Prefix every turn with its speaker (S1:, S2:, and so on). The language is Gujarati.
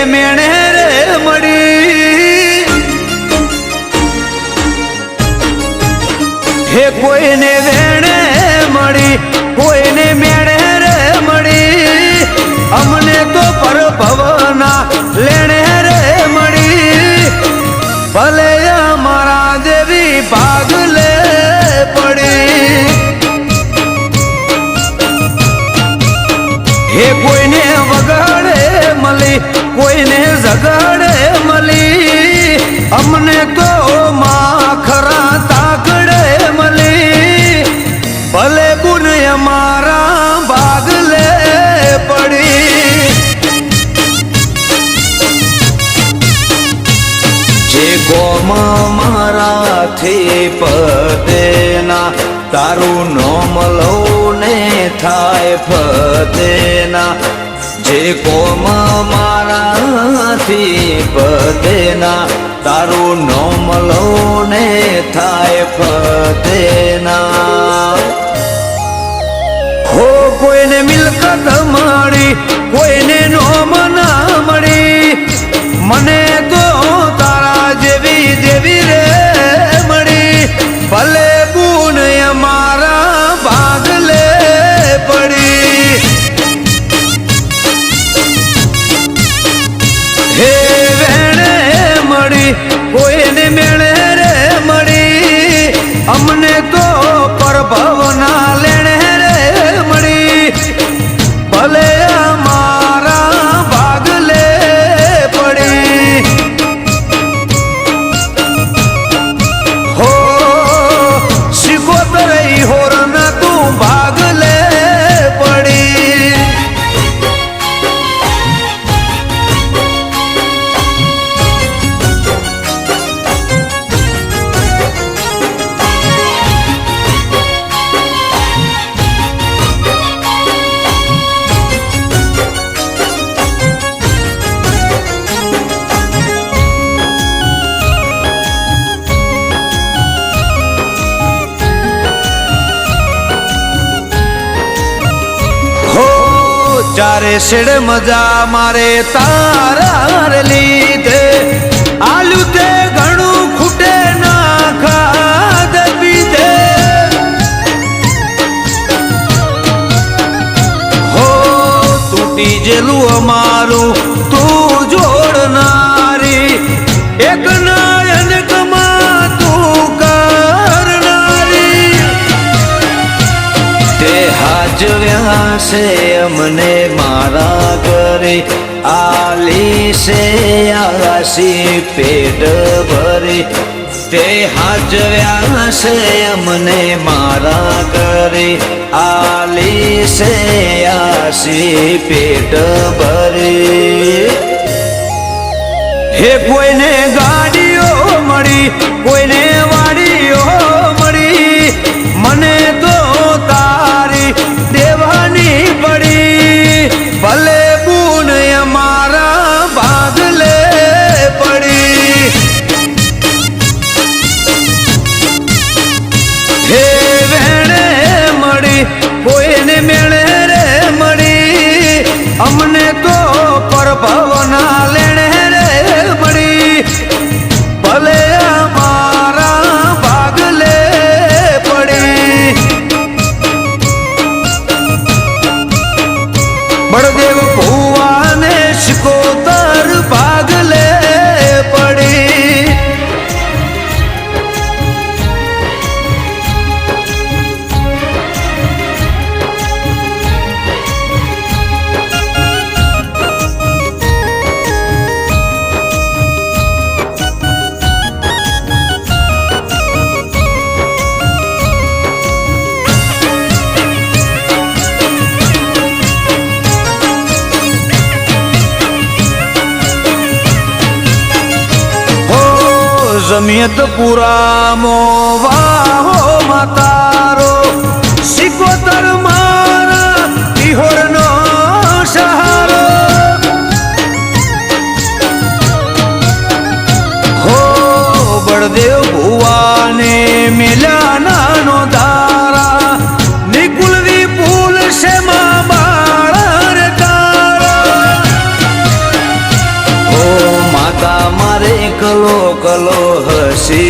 S1: મેણે રે મળી હે કોઈને વેણે મળી કોઈને મેણે રે મળી અમને તો પર ભવના લેણે રે મળી ભલે અમારા દેવી ભાગ લે પડી હે કોઈને વગાડે મળી કોઈને જગાડે મળી અમને તો માખરા તાકડે મળી ભલે ગુણ અમારા ભાગ લે પડી જે કોમ મારાથી પદેના તારું નોમ લઉં ને થાય ફતેના જે કોમ મારાથી પદેના તારું નોમ લઉં ને થાય ફતેના હો કોઈને મિલકત મળી કોઈને નોમ ના મળી મને તો તારા જેવી દેવી રે મળી ભલે ગુણ અમારા ભાગ લે પડી હે વેણે મળી કોઈને મેળે રે મળી અમને તો પરભવના લેણે રે મળી ભલે અમારા ભાગ લે પડી હો શિકોતરઈ હોરના તું ભાગ લે પડી ચારે શેડ મજા મારે તારા લીધે આલ્યું તે ઘણું ખૂટે ના ખાધ પીધે હો તૂટી જેલું અમારું તું જોડનારી એક નાયનકમાં તું કરનારી તે હાજવ્યા છે અમને મારા ઘરે આલી છે આસી પેટ ભરી તે હાજવ્યા છે અમને મારા ઘરે આલી છે આસી પેટ ભરી હે કોઈને ગાડીઓ મળી કોઈને વાડીઓ મળી મને તો તારી દેવાની પડી ભલે ગુણ અમારા ભાગ લે પડી હે વેણે મળી કોઈને મેળે રે મળી અમને તો પરભવના લેણે રે મળી ભલે અમારા ભાગ લે પડી બળદેવ ભુવાને શિકોતર ભાગ લે પડી જમિયતપુરા મોવાહો માતારો શિકોતર મારા તિહોરનો સહારો હો બળદેવ ભુવાને મેલ્યા નાનો દારા નિકુલ વિપુલ શેમા બાળ રે તારા બંગલો હસી